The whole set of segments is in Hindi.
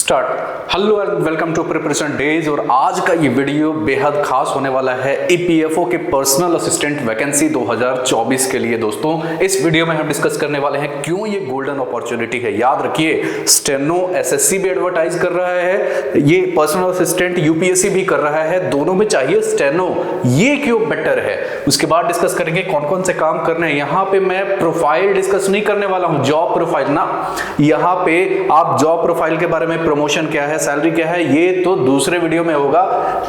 Start. Hello and welcome to preparation days. और आज का ये वीडियो बेहद खास होने वाला है ईपीएफओ के पर्सनल असिस्टेंट वैकेंसी 2024 के लिए। दोस्तों इस वीडियो में हम डिस्कस करने वाले हैं क्यों ये गोल्डन अपॉर्चुनिटी है। याद रखिए, स्टेनो एसएससी भी एडवर्टाइज कर रहा है, ये पर्सनल असिस्टेंट यूपीएससी भी कर रहा है, दोनों में चाहिए स्टेनो। ये क्यों बेटर है, उसके बाद डिस्कस करेंगे कौन कौन से काम करने हैं। यहाँ पे मैं प्रोफाइल डिस्कस नहीं करने वाला हूँ, जॉब प्रोफाइल ना। यहाँ पे आप जॉब प्रोफाइल के बारे में, प्रमोशन क्या है, सैलरी क्या है, ये तो दूसरे वीडियो में होगा।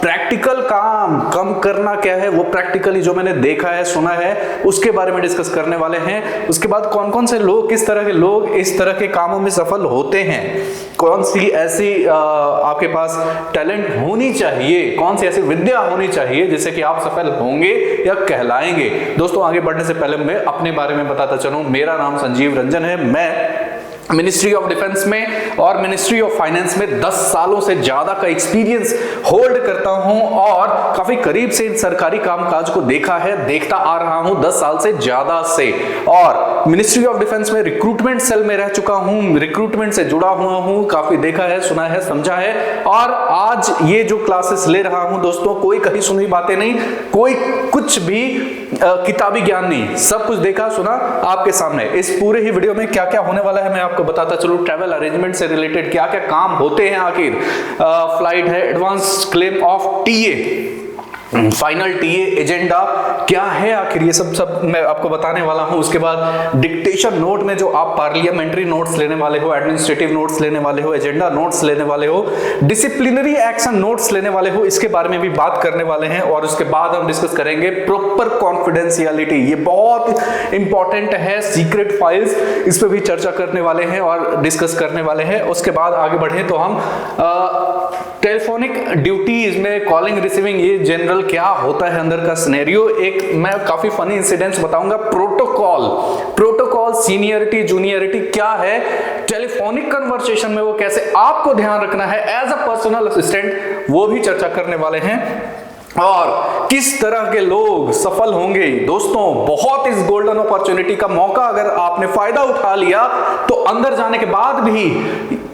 प्रैक्टिकल काम कम करना क्या है, वो प्रैक्टिकली जो मैंने देखा है, सुना है, उसके बारे में डिस्कस करने वाले हैं। उसके बाद कौन कौन से लोग, किस तरह के लोग इस तरह के कामों में सफल होते हैं, कौन सी ऐसी आपके पास टैलेंट होनी चाहिए, कौन सी ऐसी विद्या होनी चाहिए जिससे कि आप सफल होंगे या कहलाएंगे। दोस्तों आगे बढ़ने से पहले मैं अपने बारे में बताता चलूं। मेरा नाम संजीव रंजन है। मैं मिनिस्ट्री ऑफ डिफेंस में और मिनिस्ट्री ऑफ फाइनेंस में 10 सालों से ज्यादा का एक्सपीरियंस होल्ड करता हूं और काफी करीब से इन सरकारी कामकाज को देखता आ रहा हूं 10 साल से ज्यादा से। और मिनिस्ट्री ऑफ डिफेंस में रिक्रूटमेंट सेल में रह चुका हूं, रिक्रूटमेंट से जुड़ा हुआ हूं, काफी देखा है, सुना है, समझा है। और आज ये जो क्लासेस ले रहा हूं दोस्तों, कोई कहीं सुनी बातें नहीं, कोई कुछ भी किताबी ज्ञान नहीं, सब कुछ देखा सुना आपके सामने। इस पूरे ही वीडियो में क्या क्या होने वाला है मैं आपको बताता चलूं। ट्रैवल अरेंजमेंट से रिलेटेड क्या क्या काम होते हैं, आखिर फ्लाइट है, advance claim of TA, final TA agenda क्या है, आखिर ये सब मैं आपको बताने वाला हूं। उसके बाद डिक्टेशन नोट में जो आप पार्लियामेंट्री नोट्स लेने वाले हो, एडमिनिस्ट्रेटिव नोट्स लेने वाले हो, एजेंडा नोट्स लेने वाले हो, डिसिप्लिनरी एक्शन नोट्स लेने वाले हो, इसके बारे में भी बात करने वाले हैं। और उसके बाद हम डिस्कस करेंगे प्रॉपर कॉन्फिडेंशियलिटी, ये बहुत इंपॉर्टेंट है, सीक्रेट फाइल्स, इस पर भी चर्चा करने वाले हैं और डिस्कस करने वाले हैं। उसके बाद आगे बढ़े तो हम टेलीफोनिक ड्यूटीज में कॉलिंग रिसीविंग, ये जनरल क्या होता है अंदर का सिनेरियो, एक मैं काफी फनी इंसिडेंट्स बताऊंगा। प्रोटोकॉल सीनियरिटी जूनियरिटी क्या है, टेलीफोनिक कन्वर्सेशन में वो कैसे आपको ध्यान रखना है एज अ पर्सनल असिस्टेंट, वो भी चर्चा करने वाले हैं। और किस तरह के लोग सफल होंगे। दोस्तों बहुत इस गोल्डन अपॉर्चुनिटी का मौका अगर आपने फायदा उठा लिया तो अंदर जाने के बाद भी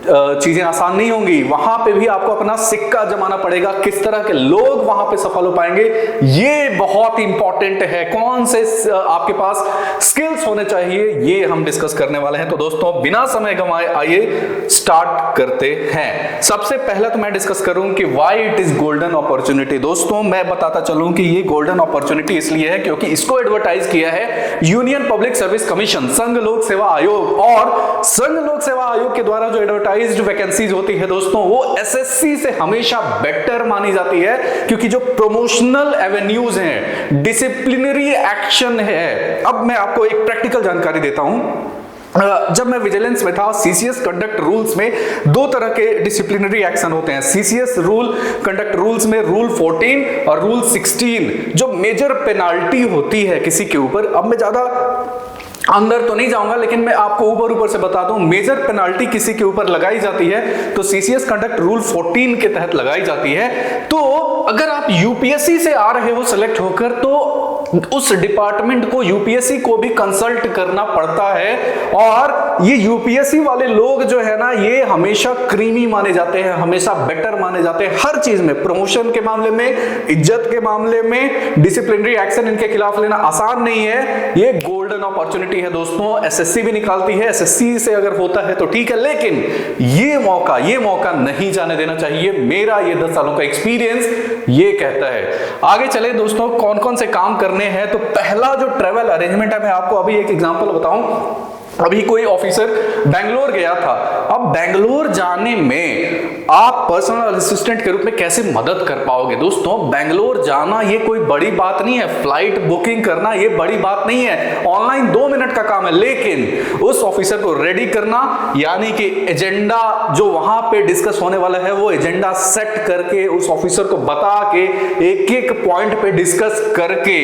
चीजें आसान नहीं होंगी, वहां पे भी आपको अपना सिक्का जमाना पड़ेगा। किस तरह के लोग वहां पे सफल हो पाएंगे, ये बहुत इंपॉर्टेंट है। कौन से आपके पास स्किल्स होने चाहिए, ये हम डिस्कस करने वाले हैं। तो दोस्तों बिना समय गंवाए आइए स्टार्ट करते हैं। सबसे पहले तो मैं डिस्कस करूं कि why it is golden opportunity. दोस्तों मैं बताता चलूं कि ये गोल्डन अपॉर्चुनिटी इसलिए है क्योंकि इसको एडवर्टाइज किया है यूनियन पब्लिक सर्विस कमीशन, संघ लोक सेवा आयोग। और संघ लोक सेवा आयोग के द्वारा जो एडवर्टाइज वैकेंसीज होती है दोस्तों, वो एसएससी से हमेशा बेटर मानी जाती है क्योंकि जो प्रमोशनल एवेन्यूज हैं, डिसिप्लिनरी एक्शन है। अब मैं आपको एक प्रैक्टिकल जानकारी देता हूं। जब मैं विजिलेंस में था, सीसीएस कंडक्ट रूल्स में दो तरह के डिसिप्लिनरी एक्शन होते हैं। सीसीएस रूल कंडक्ट रूल्स में रूल 14 और रूल 16 जो मेजर पेनाल्टी होती है किसी के ऊपर। अब मैं ज्यादा अंदर तो नहीं जाऊंगा, लेकिन मैं आपको ऊपर से बता दूं, मेजर पेनाल्टी किसी के ऊपर लगाई जाती है तो सीसीएस कंडक्ट रूल 14 के तहत लगाई जाती है। तो अगर आप यूपीएससी से आ रहे हो सेलेक्ट होकर, तो उस डिपार्टमेंट को, यूपीएससी को भी कंसल्ट करना पड़ता है। और ये यूपीएससी वाले लोग जो है ना, ये हमेशा क्रीमी माने जाते हैं, हमेशा बेटर माने जाते हैं हर चीज में, प्रमोशन के मामले में, इज्जत के मामले में। डिसिप्लिनरी एक्शन इनके खिलाफ लेना आसान नहीं है, ये गोल्डन अपॉर्चुनिटी है दोस्तों। एसएससी भी निकालती है, एसएससी से अगर होता है तो ठीक है, लेकिन ये मौका नहीं जाने देना चाहिए। मेरा ये 10 सालों का एक्सपीरियंस ये कहता है। आगे चले दोस्तों, कौन कौन से काम करने हैं। तो पहला जो ट्रैवल अरेंजमेंट है, मैं आपको अभी एक एग्जांपल बताऊं। अभी कोई ऑफिसर बेंगलोर गया था। अब बेंगलोर जाने में आप पर्सनल असिस्टेंट के रूप में कैसे मदद कर पाओगे। दोस्तों बेंगलोर जाना ये कोई बड़ी बात नहीं है, फ्लाइट बुकिंग करना ये बड़ी बात नहीं है, ऑनलाइन 2 मिनट का काम है। लेकिन उस ऑफिसर को रेडी करना, यानी कि एजेंडा जो वहां पे डिस्कस होने वाला है, वो एजेंडा सेट करके उस ऑफिसर को बता के एक एक पॉइंट पे डिस्कस करके,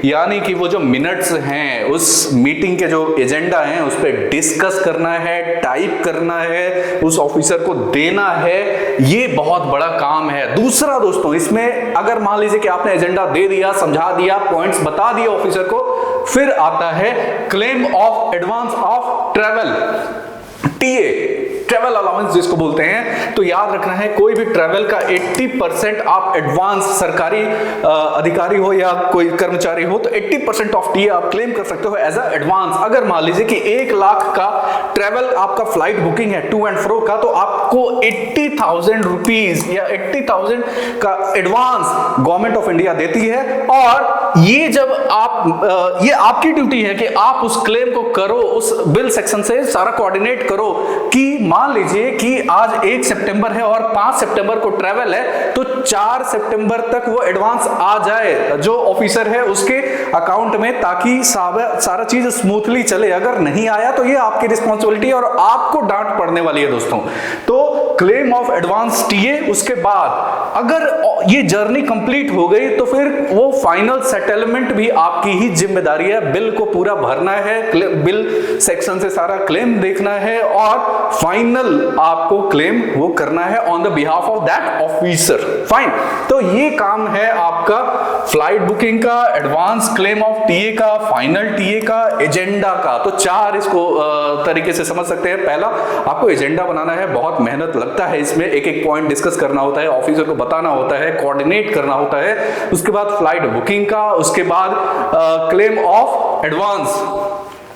यानी कि वो जो मिनट्स हैं उस मीटिंग के जो एजेंडा हैं उस पे डिस्कस करना है, टाइप करना है, उस ऑफिसर को देना है। ये बहुत बड़ा काम है। दूसरा दोस्तों, इसमें अगर मान लीजिए कि आपने एजेंडा दे दिया, समझा दिया, पॉइंट्स बता दिए ऑफिसर को, फिर आता है claim of advance of travel, TA. Travel allowance जिसको बोलते हैं। तो याद रखना है कोई भी ट्रैवल का 80% आप एडवांस, सरकारी अधिकारी हो या कोई कर्मचारी हो, तो 80% ऑफ टीए आप क्लेम कर सकते हो एज अ एडवांस। अगर मान लीजिए कि 1 लाख का ट्रैवल आपका फ्लाइट बुकिंग है टू एंड फ्रो का, तो आपको 80,000 रुपीज या 80,000 का एडवांस गवर्नमेंट ऑफ इंडिया देती है। और ये जब आप ये आपकी ड्यूटी है कि आप उस क्लेम को करो, उस बिल सेक्शन से सारा कोऑर्डिनेट करो कि मान लीजिए कि आज 1 सितंबर है और 5 सितंबर को ट्रैवल है, तो 4 सितंबर तक वो एडवांस आ जाए जो ऑफिसर है उसके अकाउंट में, ताकि सारा चीज स्मूथली चले। अगर नहीं आया तो ये आपकी रिस्पॉन्सिबिलिटी और आपको डांट पड़ने वाली है दोस्तों। तो क्लेम ऑफ एडवांस टीए, उसके बाद अगर ये जर्नी कंप्लीट हो गई तो फिर वो फाइनल सेटलमेंट भी आपकी ही जिम्मेदारी है। बिल को पूरा भरना है, बिल सेक्शन से सारा क्लेम देखना है और फाइनल आपको क्लेम वो करना है on the behalf of that officer. Fine, तो ये काम है आपका फ्लाइट बुकिंग का, एडवांस क्लेम ऑफ टीए का, फाइनल टीए का, एजेंडा का। तो 4 इसको तरीके से समझ सकते हैं। पहला, आपको एजेंडा बनाना है, बहुत मेहनत लगता है इसमें, एक एक पॉइंट डिस्कस करना होता है, ऑफिसर को बताना होता है, कोऑर्डिनेट करना होता है। उसके बाद फ्लाइट बुकिंग का, उसके बाद क्लेम ऑफ एडवांस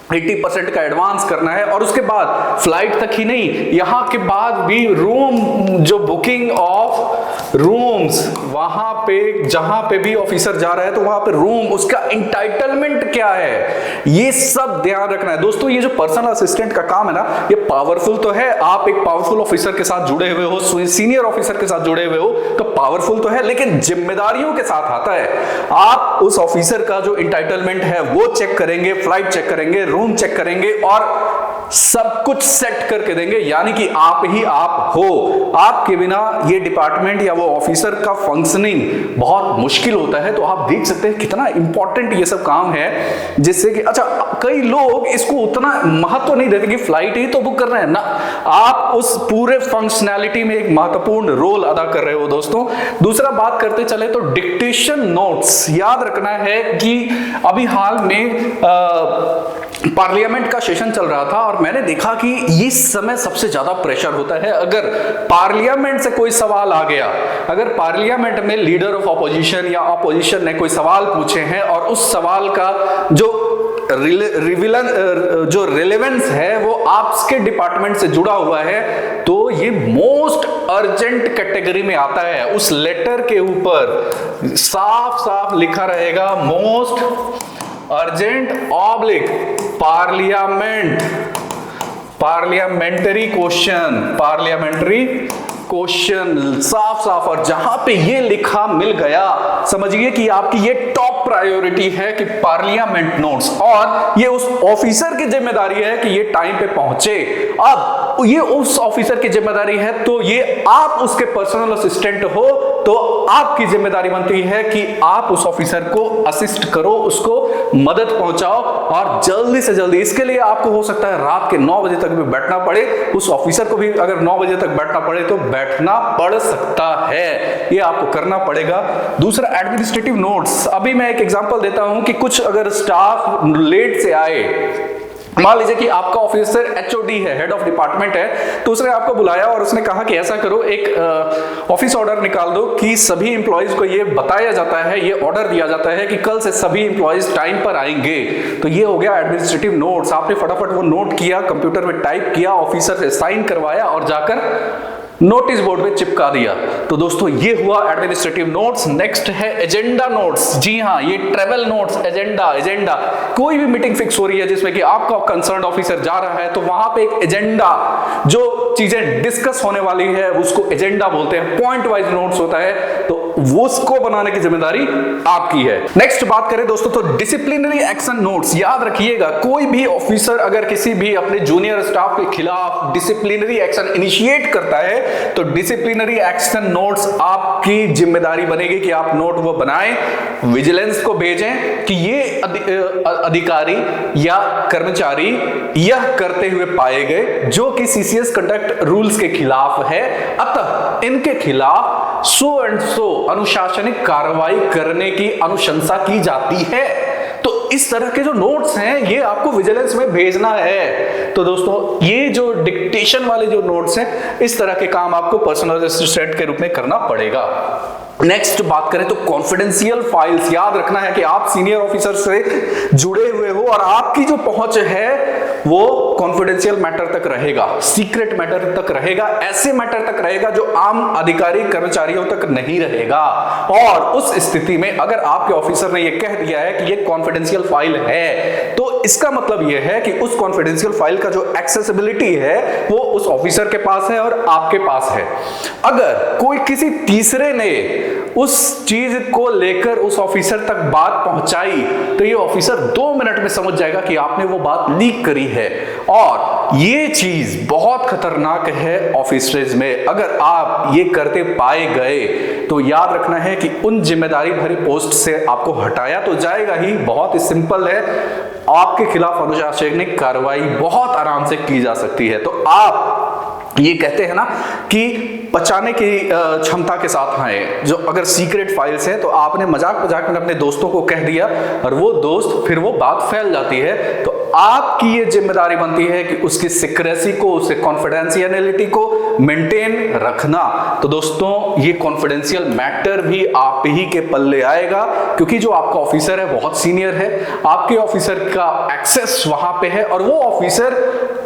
80% का एडवांस करना है, और उसके बाद फ्लाइट तक ही नहीं, यहां के बाद भी रूम, जो बुकिंग ऑफ रूम्स, वहां पे जहां पे भी ऑफिसर जा रहा है तो वहां पे रूम, उसका इंटाइटलमेंट क्या है, ये सब ध्यान रखना है दोस्तों। ये जो पर्सनल असिस्टेंट का काम है ना, ये पावरफुल तो है, आप एक पावरफुल ऑफिसर के साथ जुड़े हुए हो, सीनियर ऑफिसर के साथ जुड़े हुए हो, तो पावरफुल तो है, लेकिन जिम्मेदारियों के साथ आता है। आप उस ऑफिसर का जो इंटाइटलमेंट है वो चेक करेंगे, फ्लाइट चेक करेंगे, रूम चेक करेंगे और सब कुछ सेट करके देंगे, यानी कि आप ही आप हो। आपके बिना ये डिपार्टमेंट या वो ऑफिसर का फंक्शनिंग बहुत मुश्किल होता है। तो आप देख सकते हैं कितना इंपॉर्टेंट ये सब काम है, जिससे कि अच्छा, कई लोग इसको उतना महत्व नहीं देते कि फ्लाइट ही तो बुक कर रहे हैं ना, आप उस पूरे फंक्शनैलिटी में एक महत्वपूर्ण रोल अदा कर रहे हो दोस्तों। दूसरा बात करते चले तो डिक्टेशन नोट्स, याद रखना है कि अभी हाल में पार्लियामेंट का सेशन चल रहा था और मैंने देखा कि इस समय सबसे ज्यादा प्रेशर होता है। अगर पार्लियामेंट से कोई सवाल आ गया, अगर पार्लियामेंट में लीडर ऑफ ऑपोजिशन या ऑपोजिशन ने कोई सवाल पूछे हैं और उस सवाल का जो रिलेवेंस है वो आपके डिपार्टमेंट से जुड़ा हुआ है, तो ये मोस्ट अर्जेंट कैटेगरी में आता है। उस लेटर के ऊपर साफ साफ लिखा रहेगा most urgent oblique parliamentary question, साफ साफ। और जहां पे ये लिखा मिल गया, समझिए कि आपकी ये टॉप प्रायोरिटी है कि पार्लियामेंट नोट्स, और ये उस ऑफिसर की जिम्मेदारी है कि ये टाइम पे पहुंचे। अब ये उस ऑफिसर की जिम्मेदारी है, तो ये आप उसके पर्सनल असिस्टेंट हो, तो आपकी जिम्मेदारी बनती है कि आप उस ऑफिसर को असिस्ट करो, उसको मदद पहुंचाओ, और जल्दी से जल्दी। इसके लिए आपको हो सकता है रात के 9 बजे तक भी बैठना पड़े, उस ऑफिसर को भी अगर 9 बजे तक बैठना पड़े तो बैठना पड़ सकता है, ये आपको करना पड़ेगा। दूसरा, एडमिनिस्ट्रेटिव नोट्स। अभी मैं एक एग्जांपल देता हूं कि कुछ अगर स्टाफ लेट से आए, मान लीजिए कि आपका ऑफिसर एचओडी है, हेड ऑफ डिपार्टमेंट है, तो उसने आपको बुलाया और उसने कहा कि ऐसा करो, एक ऑफिस ऑर्डर निकाल दो कि सभी इंप्लॉइज को ये बताया जाता है, ये ऑर्डर दिया जाता है कि कल से सभी इंप्लॉइज टाइम पर आएंगे। तो ये हो गया एडमिनिस्ट्रेटिव नोट्स। आपने फटाफट वो नोट किया, कंप्यूटर में टाइप किया, ऑफिसर से साइन करवाया और जाकर नोटिस बोर्ड पे चिपका दिया। तो दोस्तों ये हुआ एडमिनिस्ट्रेटिव नोट्स। नेक्स्ट है एजेंडा नोट्स। जी हाँ, ये ट्रेवल नोट्स, एजेंडा कोई भी मीटिंग फिक्स हो रही है जिसमें कि आपका कंसर्न ऑफिसर जा रहा है, तो वहां पे एक एजेंडा, जो चीजें डिस्कस होने वाली है उसको एजेंडा बोलते हैं, पॉइंट वाइज नोट्स होता है, तो वो उसको बनाने की जिम्मेदारी आपकी है। नेक्स्ट बात करें दोस्तों तो डिसिप्लिनरी एक्शन नोट्स। याद रखिएगा, कोई भी ऑफिसर अगर किसी भी अपने जूनियर स्टाफ के खिलाफ डिसिप्लिनरी एक्शन इनिशिएट करता है, तो डिसिप्लिनरी एक्शन नोट्स आपकी जिम्मेदारी बनेगी कि आप नोट वो बनाएं, विजिलेंस को भेजें कि ये अधिकारी या कर्मचारी यह करते हुए पाए गए जो कि सीसीएस कंडक्ट रूल्स के खिलाफ है, अतः इनके खिलाफ सो एंड सो अनुशासनिक कार्रवाई करने की अनुशंसा की जाती है। तो इस तरह के जो नोट्स हैं ये आपको विजिलेंस में भेजना है। तो दोस्तों ये जो डिक्टेशन वाले जो नोट्स हैं, इस तरह के काम आपको पर्सनल असिस्टेंट के रूप में करना पड़ेगा। नेक्स्ट बात करें तो कॉन्फिडेंशियल फाइल्स, याद रखना है कि आप सीनियर ऑफिसर से जुड़े हुए हो और आपकी जो पहुंच है वो कॉन्फिडेंशियल मैटर तक रहेगा, सीक्रेट मैटर तक रहेगा, ऐसे मैटर तक रहेगा जो आम अधिकारी कर्मचारियों तक नहीं रहेगा। और उस स्थिति में अगर आपके ऑफिसर ने ये कह दिया है कि ये कॉन्फिडेंशियल फाइल है, तो इसका मतलब ये है कि उस कॉन्फिडेंशियल फाइल का जो एक्सेसिबिलिटी है वो उस ऑफिसर के पास है और आपके पास है। अगर कोई किसी तीसरे ने उस चीज को लेकर उस ऑफिसर तक बात पहुंचाई तो ये ऑफिसर 2 मिनट में समझ जाएगा कि आपने वो बात लीक करी है। और ये चीज बहुत खतरनाक है ऑफिसेज में। अगर आप ये करते पाए गए तो याद रखना है कि उन जिम्मेदारी भरी पोस्ट से आपको हटाया तो जाएगा ही, बहुत ही सिंपल है, आपके खिलाफ अनुशासनिक कार्रवाई बहुत आराम से की जा सकती है। तो आप ये कहते हैं ना कि बचाने की क्षमता के साथ आए। जो अगर सीक्रेट फाइल्स हैं तो आपने मजाक में अपने दोस्तों को कह दिया और वो दोस्त फिर वो बात फैल जाती है, तो आपकी ये जिम्मेदारी बनती है कि उसकी सीक्रेसी को, उसके कॉन्फिडेंशियलिटी को मेंटेन रखना। तो दोस्तों ये कॉन्फिडेंशियल मैटर भी आप ही के पल्ले आएगा, क्योंकि जो आपका ऑफिसर है बहुत सीनियर है, आपके ऑफिसर का एक्सेस वहां पे है और वो ऑफिसर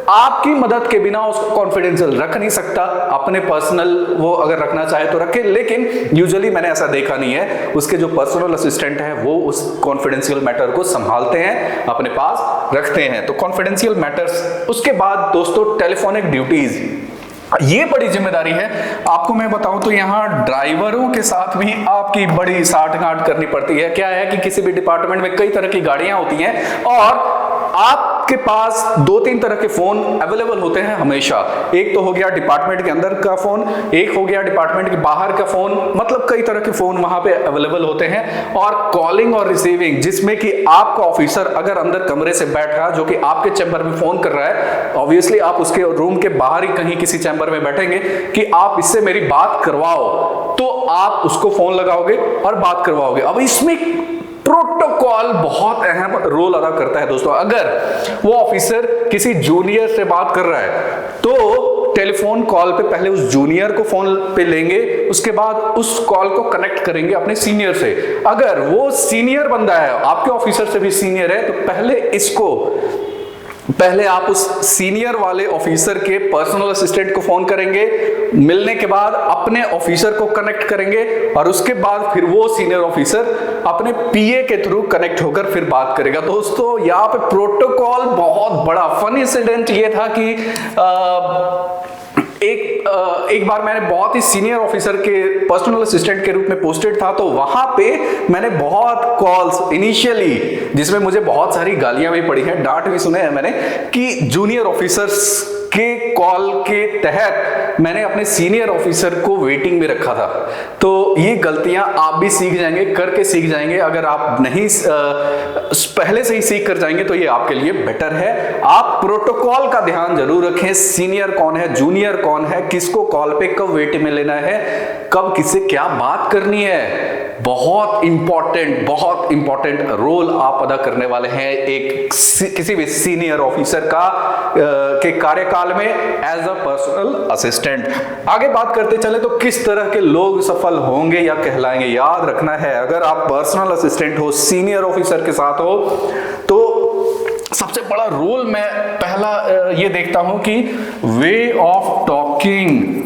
आपकी मदद के बिना उसको कॉन्फिडेंशियल रख नहीं सकता। अपने पर्सनल वो अगर रखना चाहे तो रखे, लेकिन यूजुअली मैंने ऐसा देखा नहीं है। उसके जो पर्सनल असिस्टेंट है वो उस कॉन्फिडेंशियल मैटर को संभालते हैं, अपने पास रखते हैं। तो कॉन्फिडेंशियल मैटर्स। उसके बाद दोस्तों टेलीफोनिक ड्यूटीज, ये बड़ी जिम्मेदारी है। आपको मैं बताऊं तो यहाँ ड्राइवरों के साथ भी आपकी बड़ी साठगांठ करनी पड़ती है। क्या है कि किसी भी डिपार्टमेंट में कई तरह की गाड़ियां होती हैं और आपके पास 2-3 तरह के फोन अवेलेबल होते हैं हमेशा। एक तो हो गया डिपार्टमेंट के अंदर का फोन, एक हो गया डिपार्टमेंट के बाहर का फोन, मतलब कई तरह के फोन वहां पे अवेलेबल होते हैं। और कॉलिंग और रिसीविंग, जिसमें कि आपका ऑफिसर अगर अंदर कमरे से बैठा जो कि आपके चैम्बर में फोन कर रहा है, ऑब्वियसली आप उसके रूम के बाहर ही कहीं किसी चैम्बर में बैठेंगे कि आप इससे मेरी बात करवाओ, तो आप उसको फोन लगाओगे और बात करवाओगे। अब इसमें प्रोटोकॉल बहुत अहम रोल अदा करता है दोस्तों। अगर वो ऑफिसर किसी जूनियर से बात कर रहा है तो टेलीफोन कॉल पे पहले उस जूनियर को फोन पे लेंगे, उसके बाद उस कॉल को कनेक्ट करेंगे अपने सीनियर से। अगर वो सीनियर बंदा है, आपके ऑफिसर से भी सीनियर है, तो पहले आप उस सीनियर वाले ऑफिसर के पर्सनल असिस्टेंट को फोन करेंगे, मिलने के बाद अपने ऑफिसर को कनेक्ट करेंगे और उसके बाद फिर वो सीनियर ऑफिसर अपने पीए के थ्रू कनेक्ट होकर फिर बात करेगा। दोस्तों यहाँ पे प्रोटोकॉल बहुत बड़ा। फन इंसिडेंट ये था कि एक बार मैंने बहुत ही सीनियर ऑफिसर के पर्सनल असिस्टेंट के रूप में पोस्टेड था, तो वहां पे मैंने बहुत कॉल्स इनिशियली, जिसमें मुझे बहुत सारी गालियां भी पड़ी हैं, डांट भी सुने हैं मैंने, कि जूनियर ऑफिसर्स के कॉल के तहत मैंने अपने सीनियर ऑफिसर को वेटिंग में रखा था। तो ये गलतियां आप भी सीख जाएंगे, करके सीख जाएंगे। अगर आप नहीं पहले से ही सीख कर जाएंगे तो ये आपके लिए बेटर है। आप प्रोटोकॉल का ध्यान जरूर रखें, सीनियर कौन है, जूनियर कौन है, किसको कॉल पे कब वेट में लेना है, कब किससे क्या बात करनी है। बहुत इंपॉर्टेंट रोल आप अदा करने वाले हैं एक किसी भी सीनियर ऑफिसर का के कार्यकाल में एज अ पर्सनल असिस्टेंट। आगे बात करते चले तो किस तरह के लोग सफल होंगे या कहलाएंगे। याद रखना है, अगर आप पर्सनल असिस्टेंट हो, सीनियर ऑफिसर के साथ हो, तो सबसे बड़ा रोल मैं पहला ये देखता हूं कि वे ऑफ टॉकिंग।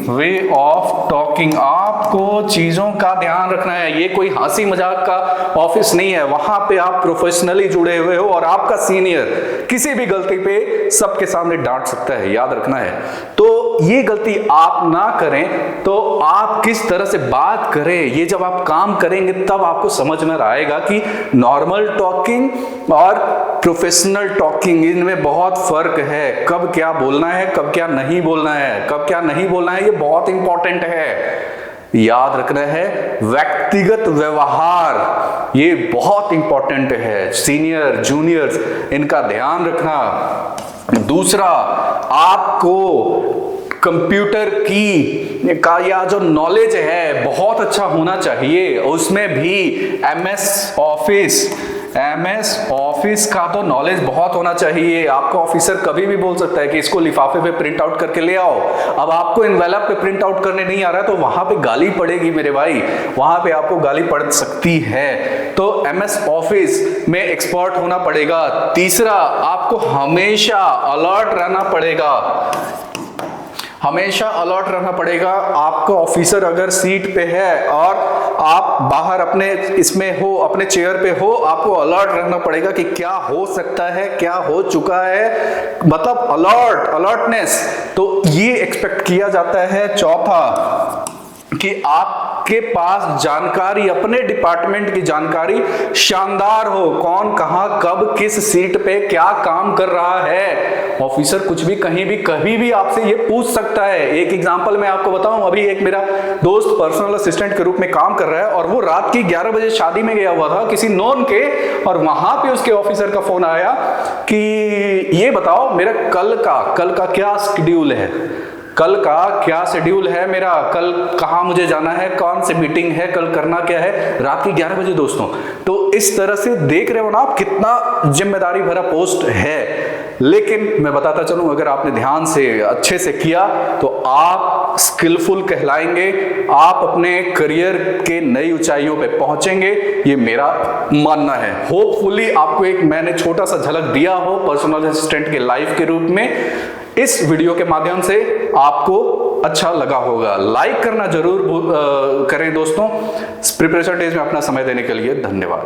आपको चीजों का ध्यान रखना है। ये कोई हंसी मजाक का ऑफिस नहीं है, वहां पे आप प्रोफेशनली जुड़े हुए हो और आपका सीनियर किसी भी गलती पे सबके सामने डांट सकता है, याद रखना है। तो ये गलती आप ना करें। तो आप किस तरह से बात करें, ये जब आप काम करेंगे तब आपको समझ में आएगा कि नॉर्मल टॉकिंग और प्रोफेशनल टॉकिंग, इनमें बहुत फर्क है। कब क्या बोलना है, कब क्या नहीं बोलना है, कब क्या नहीं बोलना है, ये बहुत इंपॉर्टेंट है। याद रखना है, व्यक्तिगत व्यवहार ये बहुत इंपॉर्टेंट है। सीनियर जूनियर्स, इनका ध्यान रखना। दूसरा, आपको कंप्यूटर की का या जो नॉलेज है बहुत अच्छा होना चाहिए। उसमें भी MS ऑफिस, MS ऑफिस का तो नॉलेज बहुत होना चाहिए। आपका ऑफिसर कभी भी बोल सकता है कि इसको लिफाफे पे प्रिंट आउट करके ले आओ। अब आपको एनवेलप पे प्रिंट आउट करने नहीं आ रहा है तो वहां पे गाली पड़ेगी मेरे भाई, वहां पे आपको गाली पड़ सकती है। तो MS ऑफिस में एक्सपर्ट होना पड़ेगा। तीसरा, आपको हमेशा अलर्ट रहना पड़ेगा, हमेशा अलर्ट रहना पड़ेगा। आपका ऑफिसर अगर सीट पे है और आप बाहर अपने इसमें हो, अपने चेयर पे हो, आपको अलर्ट रहना पड़ेगा कि क्या हो सकता है, क्या हो चुका है, मतलब अलर्टनेस। तो ये एक्सपेक्ट किया जाता है। चौथा, कि आपके पास जानकारी, अपने डिपार्टमेंट की जानकारी शानदार हो, कौन कहां कब किस सीट पे क्या काम कर रहा है। ऑफिसर कुछ भी कहीं भी कभी भी आपसे ये पूछ सकता है। एक एग्जांपल मैं आपको बताऊं, अभी एक मेरा दोस्त पर्सनल असिस्टेंट के रूप में काम कर रहा है और वो रात की 11 बजे शादी में गया हुआ था किसी नॉन के, और वहां पे उसके ऑफिसर का फोन आया कि ये बताओ मेरा कल का क्या शेड्यूल है, कल का क्या शेड्यूल है मेरा, कल कहाँ मुझे जाना है, कौन सी मीटिंग है, कल करना क्या है, रात की 11 बजे दोस्तों। तो इस तरह से देख रहे हो ना आप कितना जिम्मेदारी भरा पोस्ट है। लेकिन मैं बताता चलूं, अगर आपने ध्यान से अच्छे से किया तो आप स्किलफुल कहलाएंगे, आप अपने करियर के नई ऊंचाइयों पे पहुंचेंगे, ये मेरा मानना है। होपफुली आपको एक मैंने छोटा सा झलक दिया हो पर्सनल असिस्टेंट के लाइफ के रूप में। इस वीडियो के माध्यम से आपको अच्छा लगा होगा। लाइक करना जरूर करें दोस्तों। प्रिपरेशन डेज में अपना समय देने के लिए धन्यवाद।